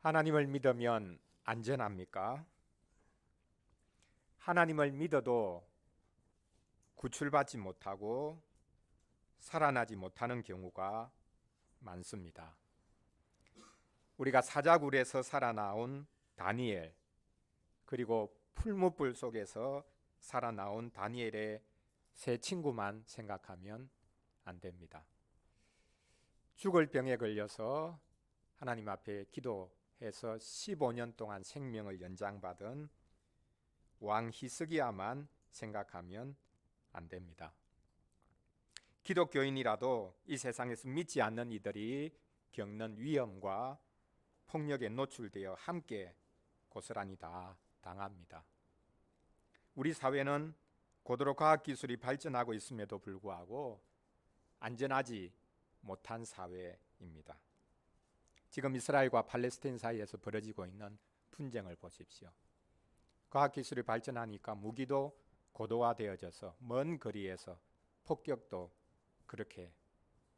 하나님을 믿으면 안전합니까? 하나님을 믿어도 구출받지 못하고 살아나지 못하는 경우가 많습니다. 우리가 사자굴에서 살아나온 다니엘, 그리고 풀무불 속에서 살아나온 다니엘의 세 친구만 생각하면 안 됩니다. 죽을 병에 걸려서 하나님 앞에 기도해서 15년 동안 생명을 연장받은 왕 히스기야만 생각하면 안 됩니다. 기독교인이라도 이 세상에서 믿지 않는 이들이 겪는 위험과 폭력에 노출되어 함께 고스란히 다 당합니다. 우리 사회는 고도로 과학기술이 발전하고 있음에도 불구하고 안전하지 못한 사회입니다. 지금 이스라엘과 팔레스타인 사이에서 벌어지고 있는 분쟁을 보십시오. 과학기술이 발전하니까 무기도 고도화되어져서 먼 거리에서 폭격도 그렇게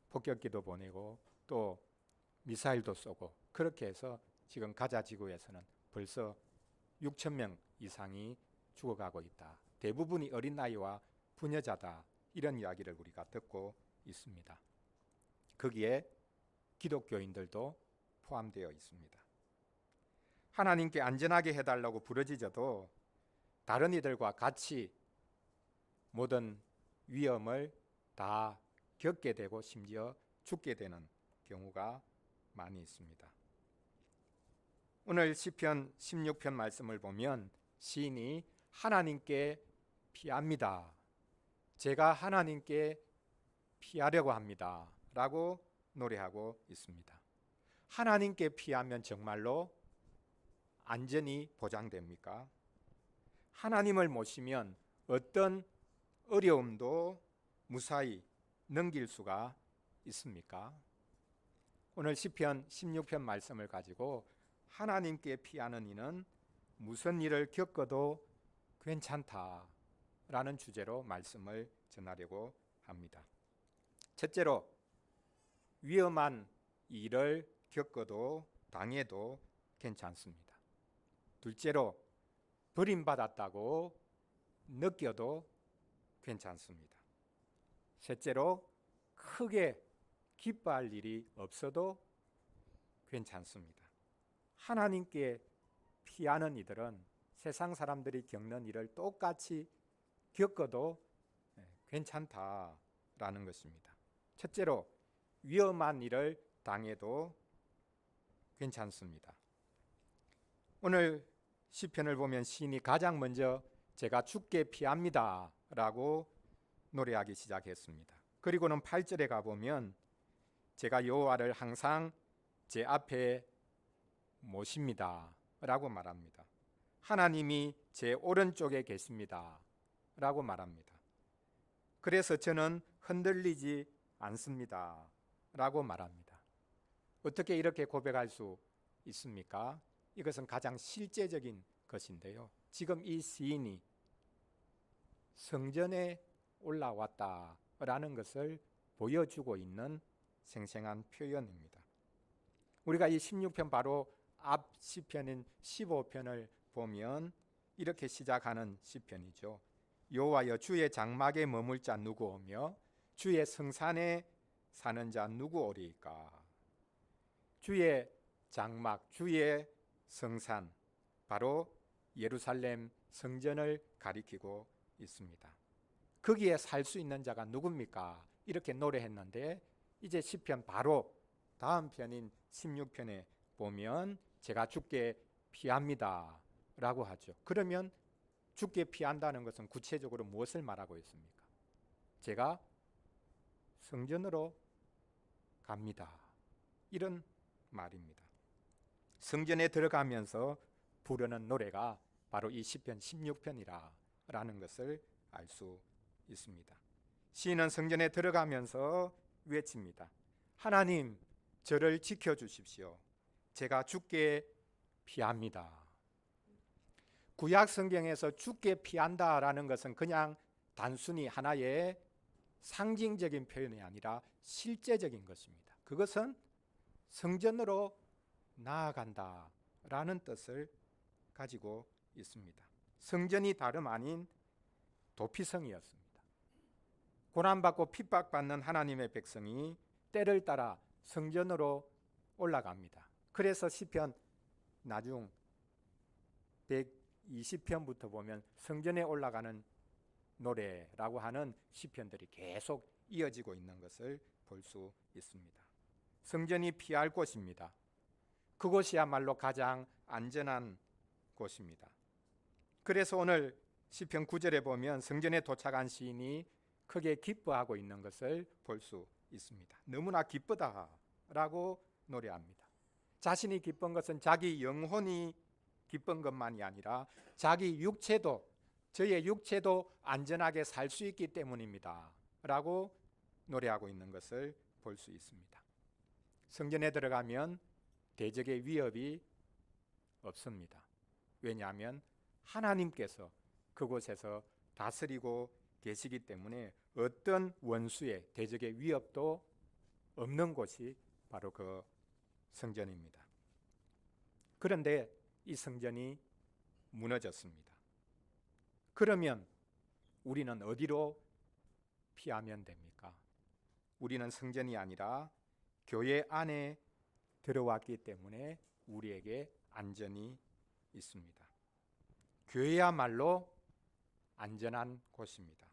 폭격기도 보내고 또 미사일도 쏘고 그렇게 해서 지금 가자 지구에서는 벌써 6천 명 이상이 죽어가고 있다. 대부분이 어린 나이와 부녀자다. 이런 이야기를 우리가 듣고 있습니다. 거기에 기독교인들도 포함되어 있습니다. 하나님께 안전하게 해달라고 부르짖어도 다른 이들과 같이 모든 위험을 다 겪게 되고 심지어 죽게 되는 경우가 많이 있습니다. 오늘 시편 16편 말씀을 보면 시인이 하나님께 피합니다. 제가 하나님께 피하려고 합니다. 라고 노래하고 있습니다. 하나님께 피하면 정말로 안전이 보장됩니까? 하나님을 모시면 어떤 어려움도 무사히 넘길 수가 있습니까? 오늘 시편 16편 말씀을 가지고 하나님께 피하는 이는 무슨 일을 겪어도 괜찮다라는 주제로 말씀을 전하려고 합니다. 첫째로 위험한 일을 겪어도 당해도 괜찮습니다. 둘째로 버림받았다고 느껴도 괜찮습니다. 셋째로 크게 기뻐할 일이 없어도 괜찮습니다. 하나님께 피하는 이들은 세상 사람들이 겪는 일을 똑같이 겪어도 괜찮다라는 것입니다. 첫째로 위험한 일을 당해도 괜찮습니다. 오늘 시편을 보면 시인이 가장 먼저 제가 주께 피합니다 라고 노래하기 시작했습니다. 그리고는 8절에 가보면 제가 여호와를 항상 제 앞에 모십니다 라고 말합니다. 하나님이 제 오른쪽에 계십니다 라고 말합니다. 그래서 저는 흔들리지 않습니다 라고 말합니다. 어떻게 이렇게 고백할 수 있습니까? 이것은 가장 실제적인 것인데요. 지금 이 시인이 성전에 올라왔다라는 것을 보여주고 있는 생생한 표현입니다. 우리가 이 16편 바로 앞 시편인 15편을 보면 이렇게 시작하는 시편이죠. 여호와여 주의 장막에 머물 자 누구 오며 주의 성산에 사는 자 누구 오리이까. 주의 장막, 주의 성산, 바로 예루살렘 성전을 가리키고 있습니다. 거기에 살 수 있는 자가 누굽니까? 이렇게 노래했는데 이제 시편 바로 다음 편인 16편에 보면 제가 주께 피합니다 라고 하죠. 그러면 주께 피한다는 것은 구체적으로 무엇을 말하고 있습니까? 제가 성전으로 갑니다. 이런 말입니다. 성전에 들어가면서 부르는 노래가 바로 이 시편 16편이라는 것을 알 수 있습니다. 시인은 성전에 들어가면서 외칩니다. 하나님, 저를 지켜주십시오. 제가 주께 피합니다. 구약 성경에서 주께 피한다라는 것은 그냥 단순히 하나의 상징적인 표현이 아니라 실제적인 것입니다. 그것은 성전으로 나아간다 라는 뜻을 가지고 있습니다. 성전이 다름 아닌 도피성이었습니다. 고난받고 핍박받는 하나님의 백성이 때를 따라 성전으로 올라갑니다. 그래서 시편 나중 120편부터 보면 성전에 올라가는 노래라고 하는 시편들이 계속 이어지고 있는 것을 볼 수 있습니다. 성전이 피할 곳입니다. 그곳이야말로 가장 안전한 곳입니다. 그래서 오늘 시편 9절에 보면 성전에 도착한 시인이 크게 기뻐하고 있는 것을 볼 수 있습니다. 너무나 기쁘다라고 노래합니다. 자신이 기쁜 것은 자기 영혼이 기쁜 것만이 아니라 자기 육체도, 저의 육체도 안전하게 살 수 있기 때문입니다 라고 노래하고 있는 것을 볼 수 있습니다. 성전에 들어가면 대적의 위협이 없습니다. 왜냐하면 하나님께서 그곳에서 다스리고 계시기 때문에 어떤 원수의 대적의 위협도 없는 곳이 바로 그 성전입니다. 그런데 이 성전이 무너졌습니다. 그러면 우리는 어디로 피하면 됩니까? 우리는 성전이 아니라 교회 안에 들어왔기 때문에 우리에게 안전이 있습니다. 교회야말로 안전한 곳입니다.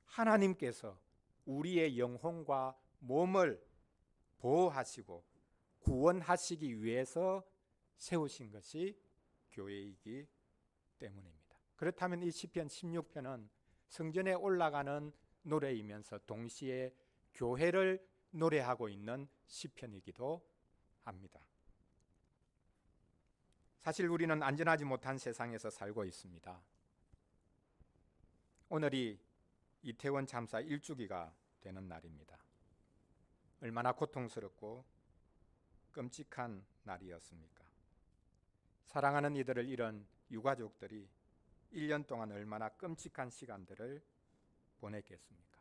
하나님께서 우리의 영혼과 몸을 보호하시고 구원하시기 위해서 세우신 것이 교회이기 때문입니다. 그렇다면 이 시편 16편은 성전에 올라가는 노래이면서 동시에 교회를 노래하고 있는 시편이기도 합니다. 사실 우리는 안전하지 못한 세상에서 살고 있습니다. 오늘이 이태원 참사 1주기가 되는 날입니다. 얼마나 고통스럽고 끔찍한 날이었습니까? 사랑하는 이들을 잃은 유가족들이 1년 동안 얼마나 끔찍한 시간들을 보냈겠습니까?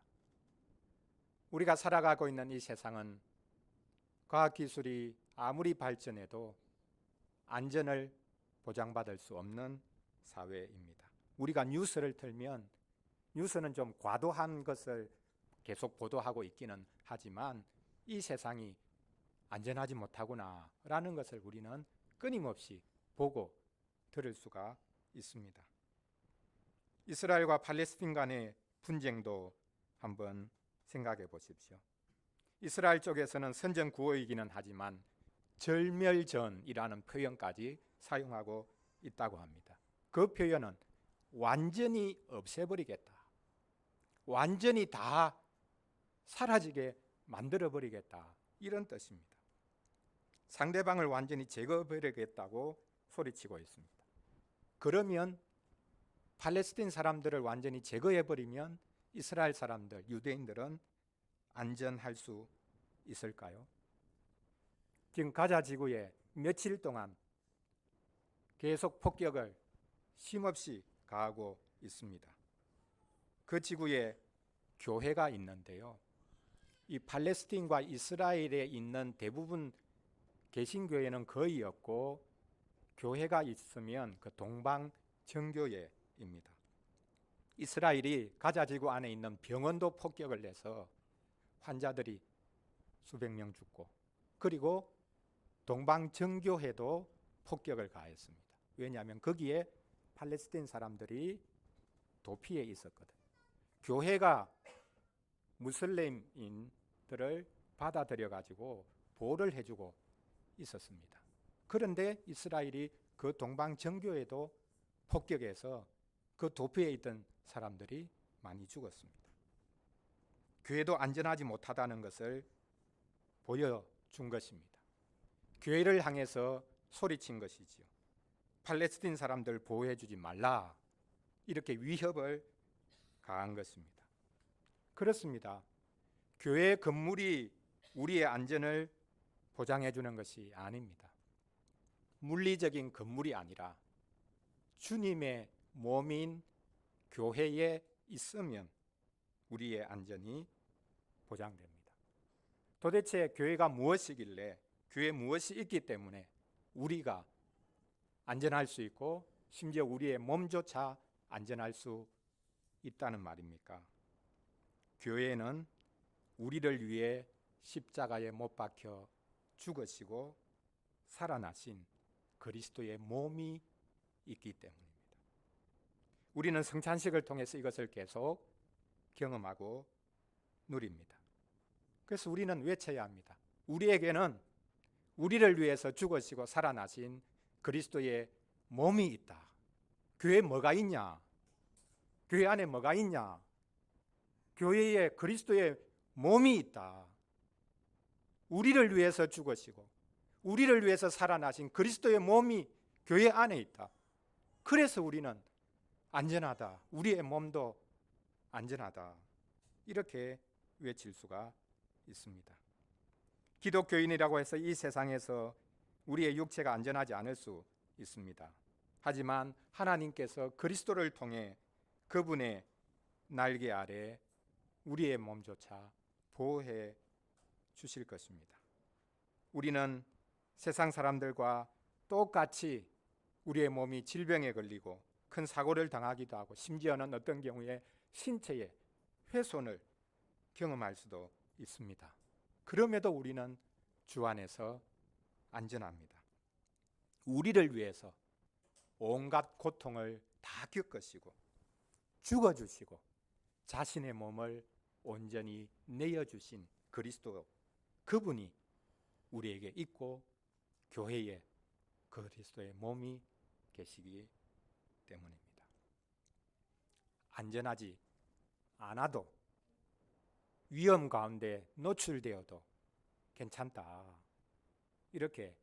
우리가 살아가고 있는 이 세상은 과학기술이 아무리 발전해도 안전을 보장받을 수 없는 사회입니다. 우리가 뉴스를 틀면 뉴스는 좀 과도한 것을 계속 보도하고 있기는 하지만 이 세상이 안전하지 못하구나라는 것을 우리는 끊임없이 보고 들을 수가 있습니다. 이스라엘과 팔레스틴 간의 분쟁도 한번 생각해 보십시오. 이스라엘 쪽에서는 선전 구호이기는 하지만 절멸전이라는 표현까지 사용하고 있다고 합니다. 그 표현은 완전히 없애버리겠다, 완전히 다 사라지게 만들어버리겠다, 이런 뜻입니다. 상대방을 완전히 제거해버리겠다고 소리치고 있습니다. 그러면 팔레스틴 사람들을 완전히 제거해버리면 이스라엘 사람들, 유대인들은 안전할 수 있을까요? 지금 가자 지구에 며칠 동안 계속 폭격을 쉼없이 가하고 있습니다. 그 지구에 교회가 있는데요, 이 팔레스틴과 이스라엘에 있는 대부분 개신교회는 거의 없고 교회가 있으면 그 동방정교회입니다. 이스라엘이 가자 지구 안에 있는 병원도 폭격을 해서 환자들이 수백 명 죽고, 그리고 동방정교회도 폭격을 가했습니다. 왜냐하면 거기에 팔레스틴 사람들이 도피해 있었거든요. 교회가 무슬림인들을 받아들여 가지고 보호를 해주고 있었습니다. 그런데 이스라엘이 그 동방정교회도 폭격해서 그 도피해 있던 사람들이 많이 죽었습니다. 교회도 안전하지 못하다는 것을 보여준 것입니다. 교회를 향해서 소리친 것이지요. 팔레스틴 사람들 보호해주지 말라, 이렇게 위협을 가한 것입니다. 그렇습니다. 교회 건물이 우리의 안전을 보장해주는 것이 아닙니다. 물리적인 건물이 아니라 주님의 몸인 교회에 있으면 우리의 안전이 보장됩니다. 도대체 교회가 무엇이길래, 교회에 무엇이 있기 때문에 우리가 안전할 수 있고 심지어 우리의 몸조차 안전할 수 있다는 말입니까? 교회는 우리를 위해 십자가에 못 박혀 죽으시고 살아나신 그리스도의 몸이 있기 때문입니다. 우리는 성찬식을 통해서 이것을 계속 경험하고 누립니다. 그래서 우리는 외쳐야 합니다. 우리에게는 우리를 위해서 죽으시고 살아나신 그리스도의 몸이 있다. 교회에 뭐가 있냐? 교회 안에 뭐가 있냐? 교회에 그리스도의 몸이 있다. 우리를 위해서 죽으시고 우리를 위해서 살아나신 그리스도의 몸이 교회 안에 있다. 그래서 우리는 안전하다. 우리의 몸도 안전하다. 이렇게 외칠 수가 있습니다. 기독교인이라고 해서 이 세상에서 우리의 육체가 안전하지 않을 수 있습니다. 하지만 하나님께서 그리스도를 통해 그분의 날개 아래 우리의 몸조차 보호해 주실 것입니다. 우리는 세상 사람들과 똑같이 우리의 몸이 질병에 걸리고 큰 사고를 당하기도 하고 심지어는 어떤 경우에 신체의 훼손을 경험할 수도 있습니다. 그럼에도 우리는 주 안에서 안전합니다. 우리를 위해서 온갖 고통을 다 겪으시고 죽어주시고 자신의 몸을 온전히 내어주신 그리스도, 그분이 우리에게 있고 교회에 그리스도의 몸이 계시기 때문입니다. 안전하지 않아도 위험 가운데 노출되어도 괜찮다. 이렇게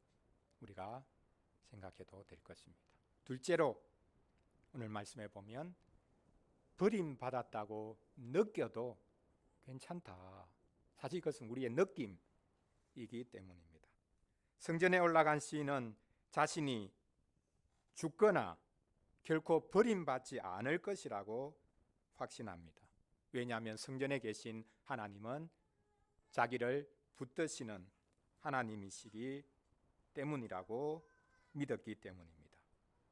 우리가 생각해도 될 것입니다. 둘째로 오늘 말씀해 보면 버림받았다고 느껴도 괜찮다. 사실 이것은 우리의 느낌이기 때문입니다. 성전에 올라간 시인은 자신이 죽거나 결코 버림받지 않을 것이라고 확신합니다. 왜냐하면 성전에 계신 하나님은 자기를 붙드시는 하나님이시기 때문이라고 믿었기 때문입니다.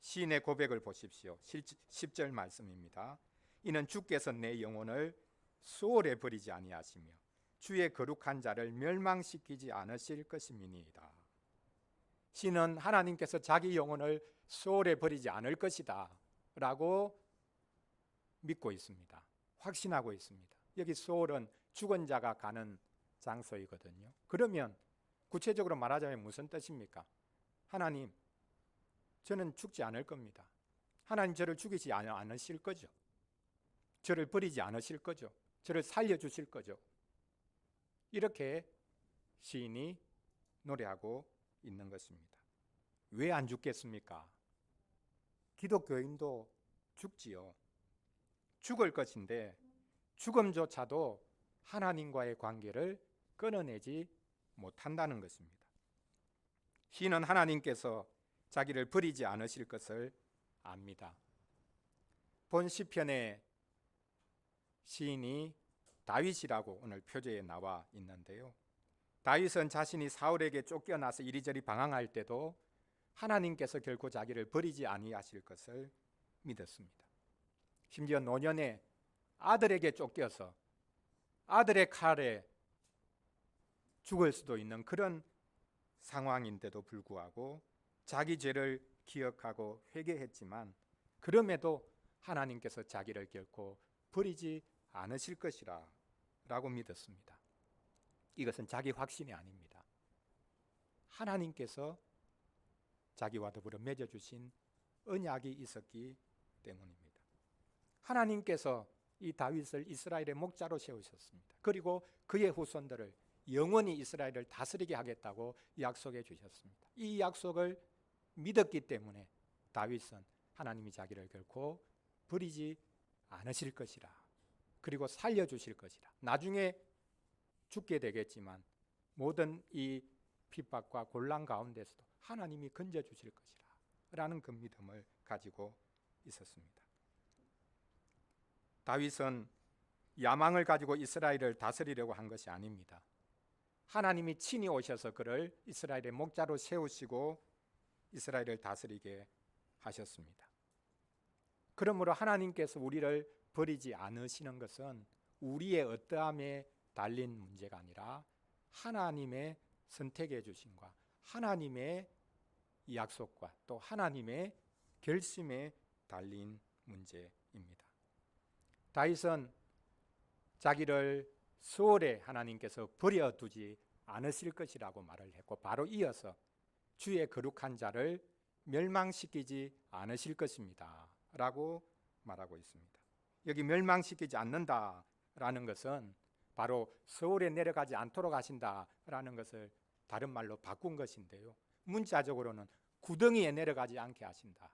시인의 고백을 보십시오. 10절 말씀입니다. 이는 주께서 내 영혼을 수월에 버리지 아니하시며 주의 거룩한 자를 멸망시키지 않으실 것임이니이다. 시인은 하나님께서 자기 영혼을 수월에 버리지 않을 것이다 라고 믿고 있습니다. 확신하고 있습니다. 여기 수월은 죽은 자가 가는 장소이거든요. 그러면 구체적으로 말하자면 무슨 뜻입니까? 하나님, 저는 죽지 않을 겁니다. 하나님 저를 죽이지 않으실 거죠. 저를 버리지 않으실 거죠. 저를 살려주실 거죠. 이렇게 시인이 노래하고 있는 것입니다. 왜 안 죽겠습니까? 기독교인도 죽지요. 죽을 것인데 죽음조차도 하나님과의 관계를 끊어내지 못한다는 것입니다. 시인은 하나님께서 자기를 버리지 않으실 것을 압니다. 본 시편의 시인이 다윗이라고 오늘 표제에 나와 있는데요. 다윗은 자신이 사울에게 쫓겨나서 이리저리 방황할 때도 하나님께서 결코 자기를 버리지 아니하실 것을 믿었습니다. 심지어 노년에 아들에게 쫓겨서 아들의 칼에 죽을 수도 있는 그런 상황인데도 불구하고 자기 죄를 기억하고 회개했지만 그럼에도 하나님께서 자기를 결코 버리지 않으실 것이라 라고 믿었습니다. 이것은 자기 확신이 아닙니다. 하나님께서 자기와 더불어 맺어주신 언약이 있었기 때문입니다. 하나님께서 이 다윗을 이스라엘의 목자로 세우셨습니다. 그리고 그의 후손들을 영원히 이스라엘을 다스리게 하겠다고 약속해 주셨습니다. 이 약속을 믿었기 때문에 다윗은 하나님이 자기를 결코 버리지 않으실 것이라, 그리고 살려주실 것이라, 나중에 죽게 되겠지만 모든 이 핍박과 곤란 가운데서도 하나님이 건져주실 것이라 라는 그 믿음을 가지고 있었습니다. 다윗은 야망을 가지고 이스라엘을 다스리려고 한 것이 아닙니다. 하나님이 친히 오셔서 그를 이스라엘의 목자로 세우시고 이스라엘을 다스리게 하셨습니다. 그러므로 하나님께서 우리를 버리지 않으시는 것은 우리의 어떠함에 달린 문제가 아니라 하나님의 선택해 주심과 하나님의 약속과 또 하나님의 결심에 달린 문제입니다. 다윗은 자기를 서울에 하나님께서 버려두지 않으실 것이라고 말을 했고, 바로 이어서 주의 거룩한 자를 멸망시키지 않으실 것입니다 라고 말하고 있습니다. 여기 멸망시키지 않는다라는 것은 바로 서울에 내려가지 않도록 하신다라는 것을 다른 말로 바꾼 것인데요, 문자적으로는 구덩이에 내려가지 않게 하신다,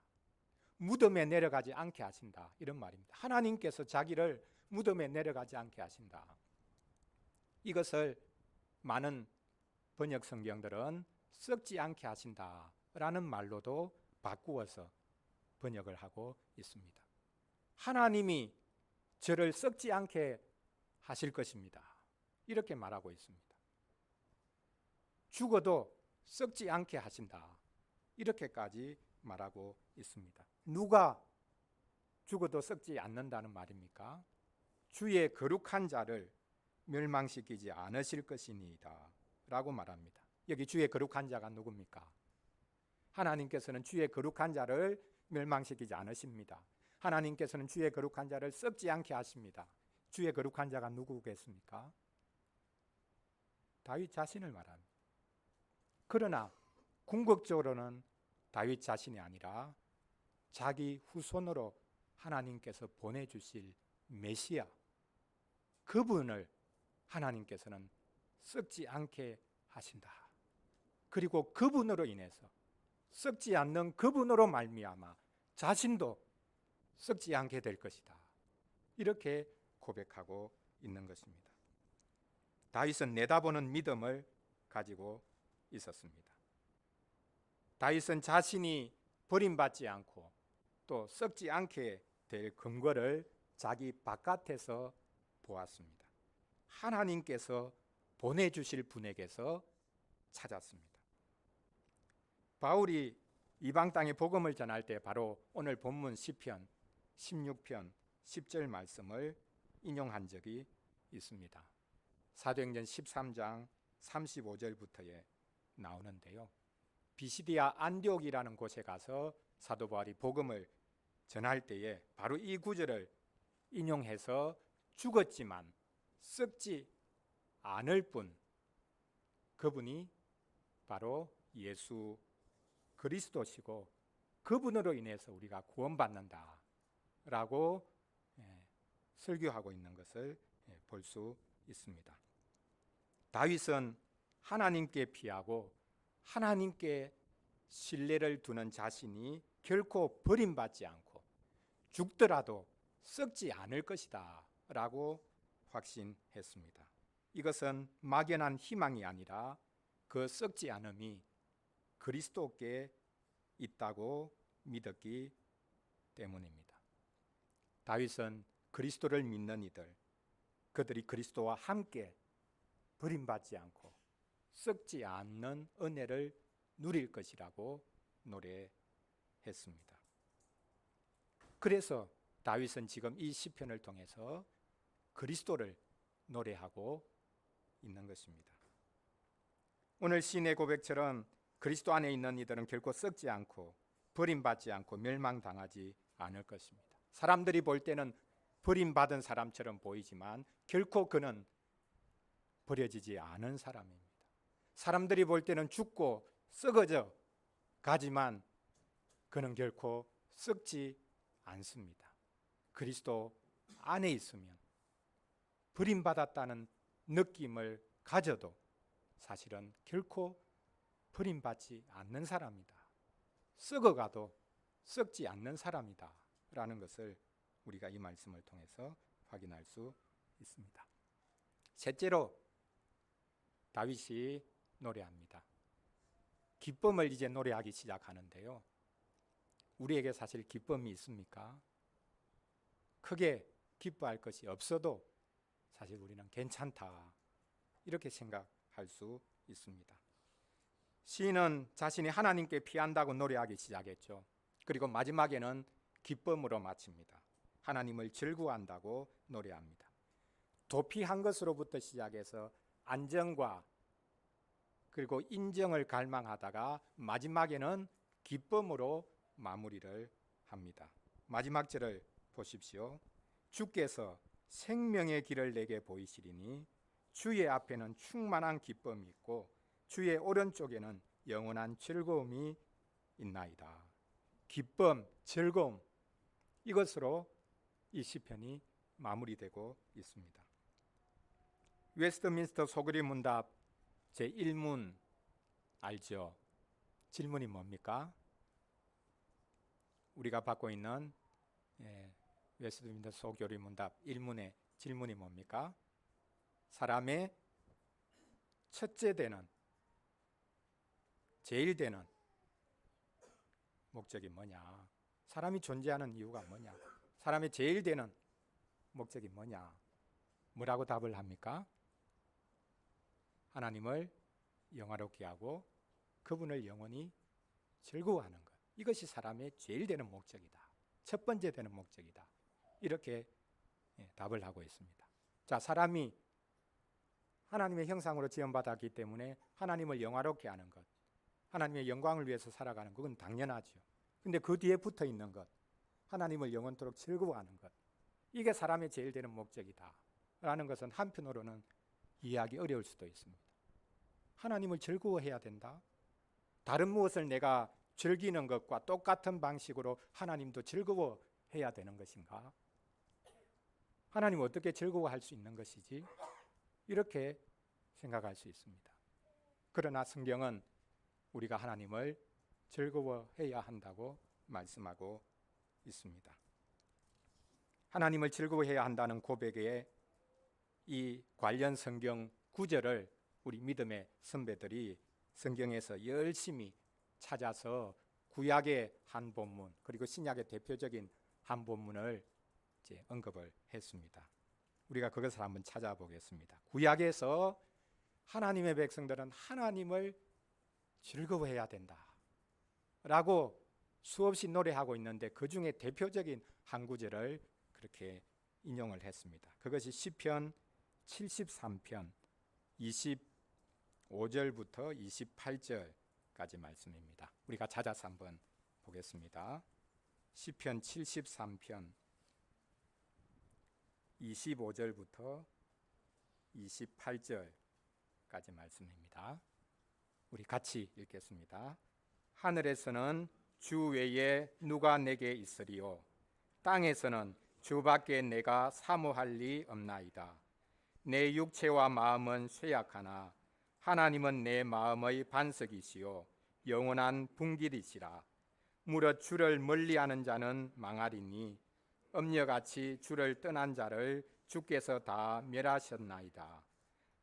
무덤에 내려가지 않게 하신다, 이런 말입니다. 하나님께서 자기를 무덤에 내려가지 않게 하신다. 이것을 많은 번역 성경들은 썩지 않게 하신다라는 말로도 바꾸어서 번역을 하고 있습니다. 하나님이 저를 썩지 않게 하실 것입니다, 이렇게 말하고 있습니다. 죽어도 썩지 않게 하신다, 이렇게까지 말하고 있습니다. 누가 죽어도 썩지 않는다는 말입니까? 주의 거룩한 자를 멸망시키지 않으실 것이니이다 라고 말합니다. 여기 주의 거룩한 자가 누굽니까? 하나님께서는 주의 거룩한 자를 멸망시키지 않으십니다. 하나님께서는 주의 거룩한 자를 썩지 않게 하십니다. 주의 거룩한 자가 누구겠습니까? 다윗 자신을 말합니다. 그러나 궁극적으로는 다윗 자신이 아니라 자기 후손으로 하나님께서 보내주실 메시아, 그분을 하나님께서는 썩지 않게 하신다. 그리고 그분으로 인해서, 썩지 않는 그분으로 말미암아 자신도 썩지 않게 될 것이다, 이렇게 고백하고 있는 것입니다. 다윗은 내다보는 믿음을 가지고 있었습니다. 다윗은 자신이 버림받지 않고 또 썩지 않게 될 근거를 자기 바깥에서 보았습니다. 하나님께서 보내주실 분에게서 찾았습니다. 바울이 이방 땅에 복음을 전할 때 바로 오늘 본문 시편 16편 10절 말씀을 인용한 적이 있습니다. 사도행전 13장 35절부터에 나오는데요, 비시디아 안디옥이라는 곳에 가서 사도 바울이 복음을 전할 때에 바로 이 구절을 인용해서 죽었지만 썩지 않을 분, 그분이 바로 예수 그리스도시고 그분으로 인해서 우리가 구원받는다 라고 설교하고 있는 것을 볼 수 있습니다. 다윗은 하나님께 피하고 하나님께 신뢰를 두는 자신이 결코 버림받지 않고 죽더라도 썩지 않을 것이다 라고 확신했습니다. 이것은 막연한 희망이 아니라 그 썩지 않음이 그리스도께 있다고 믿었기 때문입니다. 다윗은 그리스도를 믿는 이들, 그들이 그리스도와 함께 버림받지 않고 썩지 않는 은혜를 누릴 것이라고 노래했습니다. 그래서 다윗은 지금 이 시편을 통해서 그리스도를 노래하고 있는 것입니다. 오늘 시인의 고백처럼 그리스도 안에 있는 이들은 결코 썩지 않고 버림받지 않고 멸망당하지 않을 것입니다. 사람들이 볼 때는 버림받은 사람처럼 보이지만 결코 그는 버려지지 않은 사람입니다. 사람들이 볼 때는 죽고 썩어져 가지만 그는 결코 썩지 않습니다. 그리스도 안에 있으면 버림받았다는 느낌을 가져도 사실은 결코 버림받지 않는 사람이다, 썩어가도 썩지 않는 사람이다 라는 것을 우리가 이 말씀을 통해서 확인할 수 있습니다. 셋째로 다윗이 노래합니다. 기쁨을 이제 노래하기 시작하는데요, 우리에게 사실 기쁨이 있습니까? 크게 기뻐할 것이 없어도 사실 우리는 괜찮다, 이렇게 생각할 수 있습니다. 시인은 자신이 하나님께 피한다고 노래하기 시작했죠. 그리고 마지막에는 기쁨으로 마칩니다. 하나님을 즐거워한다고 노래합니다. 도피한 것으로부터 시작해서 안정과 그리고 인정을 갈망하다가 마지막에는 기쁨으로 마무리를 합니다. 마지막 절을 보십시오. 주께서 생명의 길을 내게 보이시리니 주의 앞에는 충만한 기쁨이 있고 주의 오른쪽에는 영원한 즐거움이 있나이다. 기쁨, 즐거움, 이것으로 이 시편이 마무리되고 있습니다. 웨스트민스터 소그리 문답 제1문 알죠? 질문이 뭡니까? 우리가 받고 있는 웨스트민스터 소그리 문답 1문의 질문이 뭡니까? 사람의 첫째 되는, 제일 되는 목적이 뭐냐? 사람이 존재하는 이유가 뭐냐? 사람의 제일 되는 목적이 뭐냐? 뭐라고 답을 합니까? 하나님을 영화롭게 하고 그분을 영원히 즐거워하는 것. 이것이 사람의 제일 되는 목적이다. 첫 번째 되는 목적이다. 이렇게 답을 하고 있습니다. 자, 사람이 하나님의 형상으로 지음받았기 때문에 하나님을 영화롭게 하는 것, 하나님의 영광을 위해서 살아가는 그건 당연하죠. 근데 그 뒤에 붙어 있는 것, 하나님을 영원토록 즐거워하는 것, 이게 사람의 제일 되는 목적이다 라는 것은 한편으로는 이해하기 어려울 수도 있습니다. 하나님을 즐거워해야 된다? 다른 무엇을 내가 즐기는 것과 똑같은 방식으로 하나님도 즐거워해야 되는 것인가? 하나님 어떻게 즐거워할 수 있는 것이지? 이렇게 생각할 수 있습니다. 그러나 성경은 우리가 하나님을 즐거워해야 한다고 말씀하고 있습니다. 하나님을 즐거워해야 한다는 고백에 이 관련 성경 구절을 우리 믿음의 선배들이 성경에서 열심히 찾아서 구약의 한 본문 그리고 신약의 대표적인 한 본문을 이제 언급을 했습니다. 우리가 그것을 한번 찾아보겠습니다. 구약에서 하나님의 백성들은 하나님을 즐거워해야 된다 라고 수없이 노래하고 있는데 그 중에 대표적인 한 구절을 그렇게 인용을 했습니다. 그것이 시편 73편 25절부터 28절까지 말씀입니다. 우리가 찾아서 한번 보겠습니다. 시편 73편 25절부터 28절까지 말씀입니다. 우리 같이 읽겠습니다. 하늘에서는 주 외에 누가 내게 있으리요? 땅에서는 주밖에 내가 사모할 리 없나이다. 내 육체와 마음은 쇠약하나 하나님은 내 마음의 반석이시요 영원한 분길이시라. 무릇 주를 멀리하는 자는 망하리니 엄녀같이 주를 떠난 자를 주께서 다 멸하셨나이다.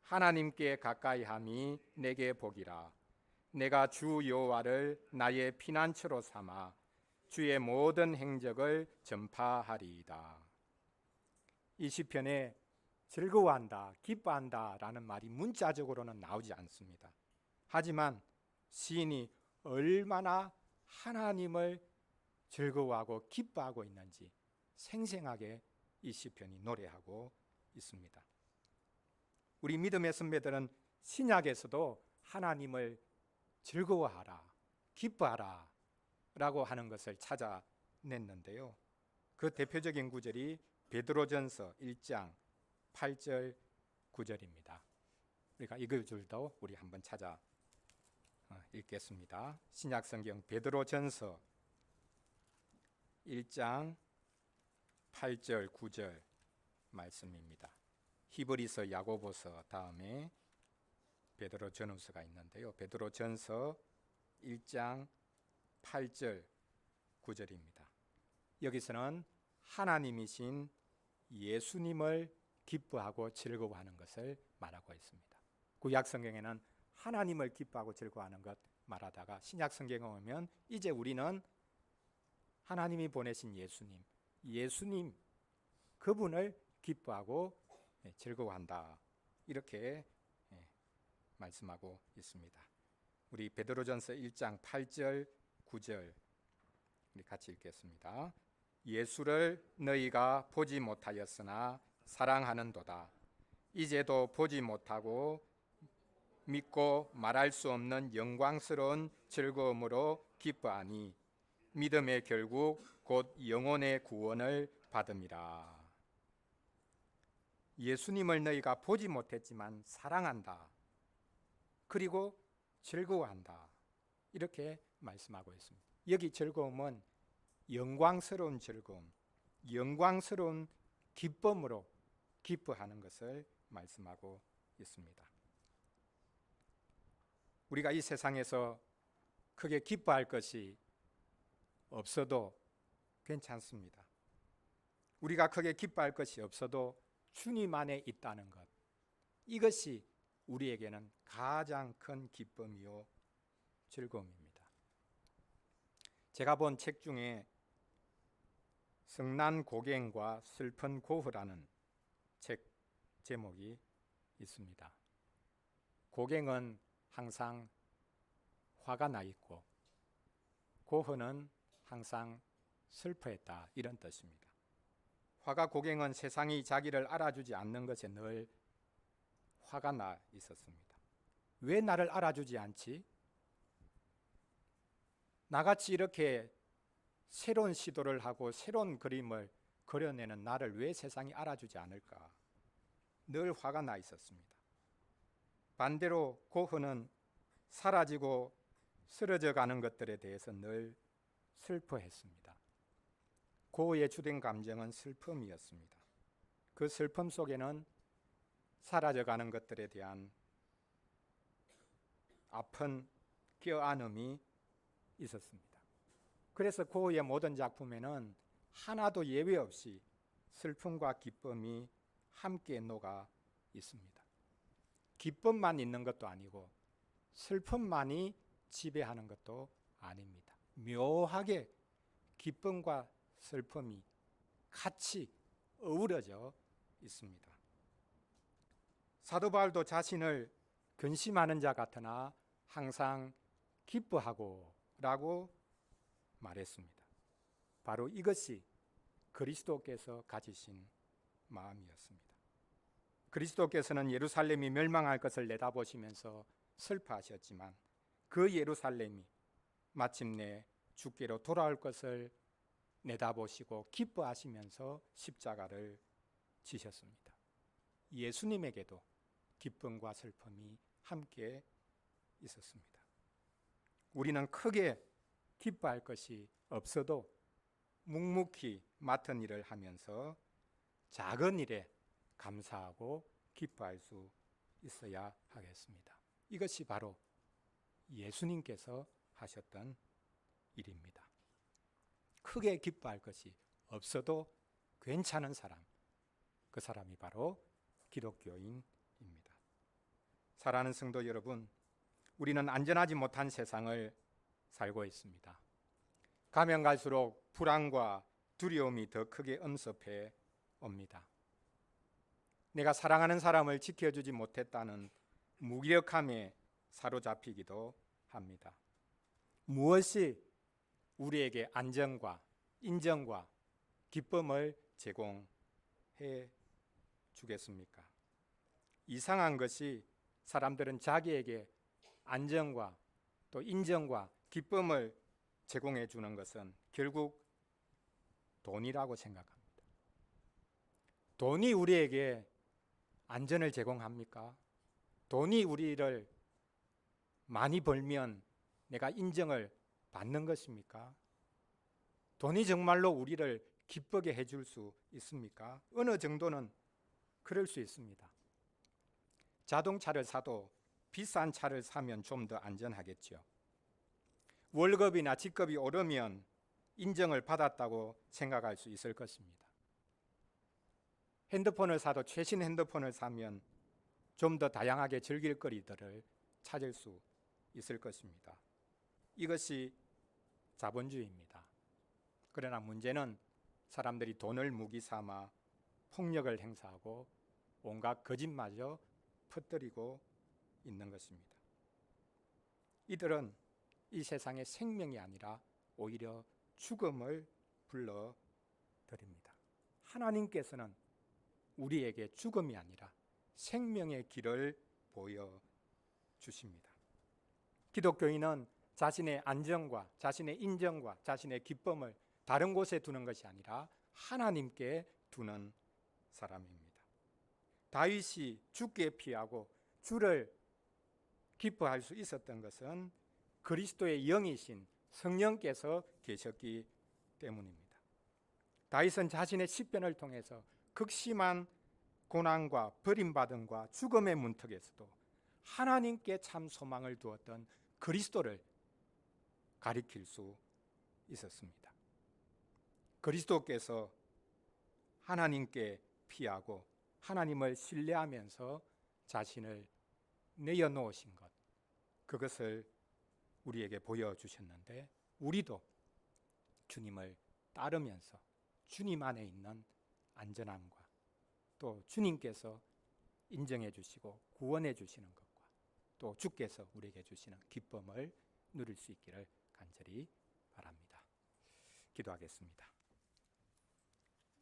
하나님께 가까이함이 내게 복이라. 내가 주 여호와를 나의 피난처로 삼아 주의 모든 행적을 전파하리이다. 이 시편에 즐거워한다, 기뻐한다 라는 말이 문자적으로는 나오지 않습니다. 하지만 시인이 얼마나 하나님을 즐거워하고 기뻐하고 있는지 생생하게 이 시편이 노래하고 있습니다. 우리 믿음의 선배들은 신약에서도 하나님을 즐거워하라, 기뻐하라 라고 하는 것을 찾아냈는데요. 그 대표적인 구절이 베드로전서 1장 8절 9절입니다. 그러니까 이 구절도 우리 한번 찾아 읽겠습니다. 신약성경 베드로전서 1장 8절 9절 말씀입니다. 히브리서, 야고보서 다음에 베드로전후서가 있는데요. 베드로전서 1장 8절 9절입니다. 여기서는 하나님이신 예수님을 기뻐하고 즐거워하는 것을 말하고 있습니다. 구약 성경에는 하나님을 기뻐하고 즐거워하는 것 말하다가 신약 성경에 오면 이제 우리는 하나님이 보내신 예수님 그분을 기뻐하고 즐거워한다 이렇게 말씀하고 있습니다. 우리 베드로전서 1장 8절 9절 우리 같이 읽겠습니다. 예수를 너희가 보지 못하였으나 사랑하는도다. 이제도 보지 못하고 믿고 말할 수 없는 영광스러운 즐거움으로 기뻐하니 믿음의 결국 곧 영혼의 구원을 받음이라. 예수님을 너희가 보지 못했지만 사랑한다. 그리고 즐거워한다. 이렇게 말씀하고 있습니다. 여기 즐거움은 영광스러운 즐거움, 영광스러운 기쁨으로 기뻐하는 것을 말씀하고 있습니다. 우리가 이 세상에서 크게 기뻐할 것이 없어도 괜찮습니다. 우리가 크게 기뻐할 것이 없어도 주님 안에 있다는 것, 이것이 우리에게는 가장 큰 기쁨이요 즐거움입니다. 제가 본 책 중에 성난 고갱과 슬픈 고흐라는 책 제목이 있습니다. 고갱은 항상 화가 나 있고 고흐는 항상 슬퍼했다, 이런 뜻입니다. 화가 고갱은 세상이 자기를 알아주지 않는 것에 늘 화가 나 있었습니다. 왜 나를 알아주지 않지? 나같이 이렇게 새로운 시도를 하고 새로운 그림을 그려내는 나를 왜 세상이 알아주지 않을까? 늘 화가 나 있었습니다. 반대로 고흐는 사라지고 쓰러져 가는 것들에 대해서 늘 슬퍼했습니다. 고흐의 주된 감정은 슬픔이었습니다. 그 슬픔 속에는 사라져가는 것들에 대한 아픈 껴안음이 있었습니다. 그래서 고흐의 모든 작품에는 하나도 예외 없이 슬픔과 기쁨이 함께 녹아 있습니다. 기쁨만 있는 것도 아니고 슬픔만이 지배하는 것도 아닙니다. 묘하게 기쁨과 슬픔이 같이 어우러져 있습니다. 사도 바울도 자신을 근심하는 자 같으나 항상 기뻐하고 라고 말했습니다. 바로 이것이 그리스도께서 가지신 마음이었습니다. 그리스도께서는 예루살렘이 멸망할 것을 내다보시면서 슬퍼하셨지만 그 예루살렘이 마침내 주께로 돌아올 것을 내다보시고 기뻐하시면서 십자가를 지셨습니다. 예수님에게도 기쁨과 슬픔이 함께 있었습니다. 우리는 크게 기뻐할 것이 없어도 묵묵히 맡은 일을 하면서 작은 일에 감사하고 기뻐할 수 있어야 하겠습니다. 이것이 바로 예수님께서 하셨던 일입니다. 크게 기뻐할 것이 없어도 괜찮은 사람, 그 사람이 바로 기독교인입니다. 사랑하는 성도 여러분, 우리는 안전하지 못한 세상을 살고 있습니다. 가면 갈수록 불안과 두려움이 더 크게 엄습해 옵니다. 내가 사랑하는 사람을 지켜주지 못했다는 무기력함에 사로잡히기도 합니다. 무엇이 우리에게 안정과 인정과 기쁨을 제공해 주겠습니까? 이상한 것이 사람들은 자기에게 안정과 또 인정과 기쁨을 제공해 주는 것은 결국 돈이라고 생각합니다. 돈이 우리에게 안전을 제공합니까? 돈이 우리를 많이 벌면 내가 인정을 받는 것입니까? 돈이 정말로 우리를 기쁘게 해줄 수 있습니까? 어느 정도는 그럴 수 있습니다. 자동차를 사도 비싼 차를 사면 좀 더 안전하겠죠. 월급이나 직급이 오르면 인정을 받았다고 생각할 수 있을 것입니다. 핸드폰을 사도 최신 핸드폰을 사면 좀 더 다양하게 즐길 거리들을 찾을 수 있을 것입니다. 이것이 자본주의입니다. 그러나 문제는 사람들이 돈을 무기 삼아 폭력을 행사하고 온갖 거짓마저 퍼뜨리고 있는 것입니다. 이들은 이 세상의 생명이 아니라 오히려 죽음을 불러드립니다. 하나님께서는 우리에게 죽음이 아니라 생명의 길을 보여주십니다. 기독교인은 자신의 안정과 자신의 인정과 자신의 기쁨을 다른 곳에 두는 것이 아니라 하나님께 두는 사람입니다. 다윗이 주께 피하고 주를 기뻐할 수 있었던 것은 그리스도의 영이신 성령께서 계셨기 때문입니다. 다윗은 자신의 시편을 통해서 극심한 고난과 버림받음과 죽음의 문턱에서도 하나님께 참 소망을 두었던 그리스도를 가리킬 수 있었습니다. 그리스도께서 하나님께 피하고 하나님을 신뢰하면서 자신을 내어놓으신 것, 그것을 우리에게 보여주셨는데, 우리도 주님을 따르면서 주님 안에 있는 안전함과 또 주님께서 인정해 주시고 구원해 주시는 것과 또 주께서 우리에게 주시는 기쁨을 누릴 수 있기를 간절히 바랍니다. 기도하겠습니다.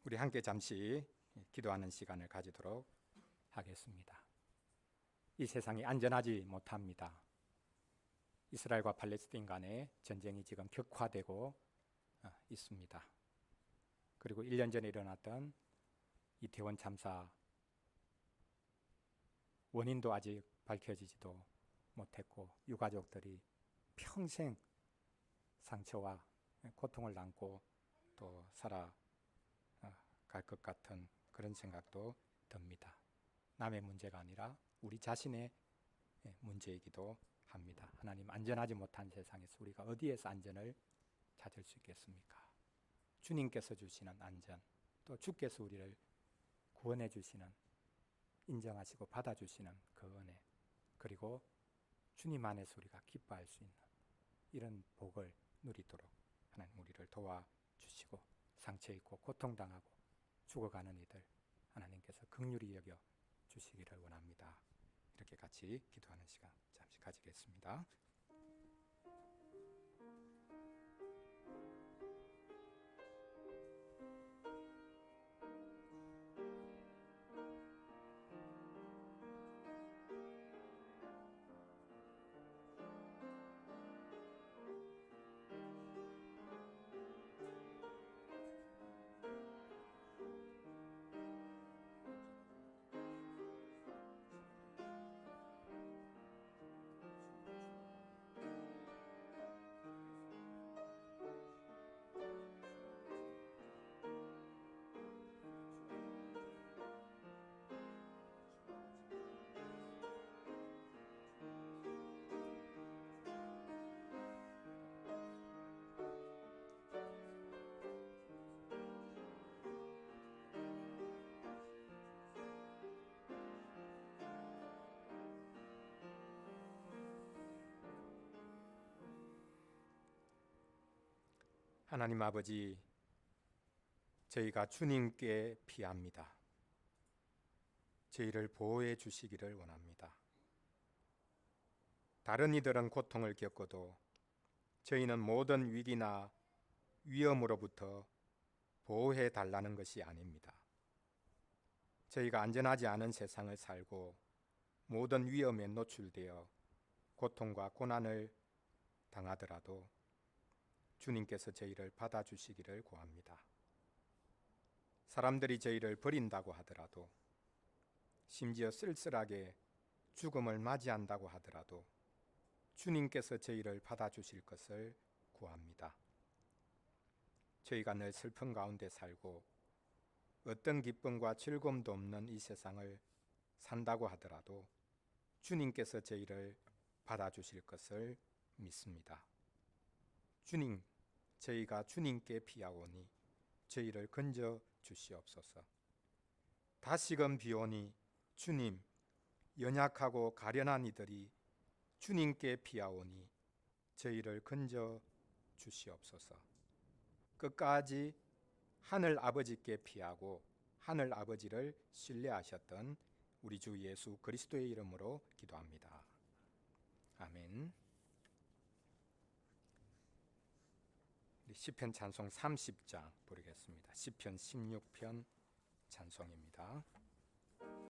우리 함께 잠시 기도하는 시간을 가지도록 하겠습니다. 이 세상이 안전하지 못합니다. 이스라엘과 팔레스타인 간의 전쟁이 지금 격화되고 있습니다. 그리고 1년 전에 일어났던 이태원 참사 원인도 아직 밝혀지지도 못했고 유가족들이 평생 상처와 고통을 안고 또 살아갈 것 같은 그런 생각도 듭니다. 남의 문제가 아니라 우리 자신의 문제이기도 합니다. 하나님, 안전하지 못한 세상에서 우리가 어디에서 안전을 찾을 수 있겠습니까? 주님께서 주시는 안전, 또 주께서 우리를 구원해 주시는, 인정하시고 받아주시는 그 은혜, 그리고 주님 안에서 우리가 기뻐할 수 있는 이런 복을 누리도록 하나님 우리를 도와주시고, 상처 있고 고통당하고 죽어가는 이들 하나님께서 긍휼히 여겨 주시기를 원합니다. 이렇게 같이 기도하는 시간 잠시 가지겠습니다. 하나님 아버지, 저희가 주님께 피합니다. 저희를 보호해 주시기를 원합니다. 다른 이들은 고통을 겪어도 저희는 모든 위기나 위험으로부터 보호해 달라는 것이 아닙니다. 저희가 안전하지 않은 세상을 살고 모든 위험에 노출되어 고통과 고난을 당하더라도 주님께서 저희를 받아주시기를 구합니다. 사람들이 저희를 버린다고 하더라도, 심지어 쓸쓸하게 죽음을 맞이한다고 하더라도 주님께서 저희를 받아주실 것을 구합니다. 저희가 늘 슬픔 가운데 살고 어떤 기쁨과 즐거움도 없는 이 세상을 산다고 하더라도 주님께서 저희를 받아주실 것을 믿습니다. 주님, 저희가 주님께 피하오니 저희를 건져 주시옵소서. 다시금 비오니 주님, 연약하고 가련한 이들이 주님께 피하오니 저희를 건져 주시옵소서. 끝까지 하늘 아버지께 피하고 하늘 아버지를 신뢰하셨던 우리 주 예수 그리스도의 이름으로 기도합니다. 아멘. 시편 찬송 30장 부르겠습니다. 시편 16편 찬송입니다.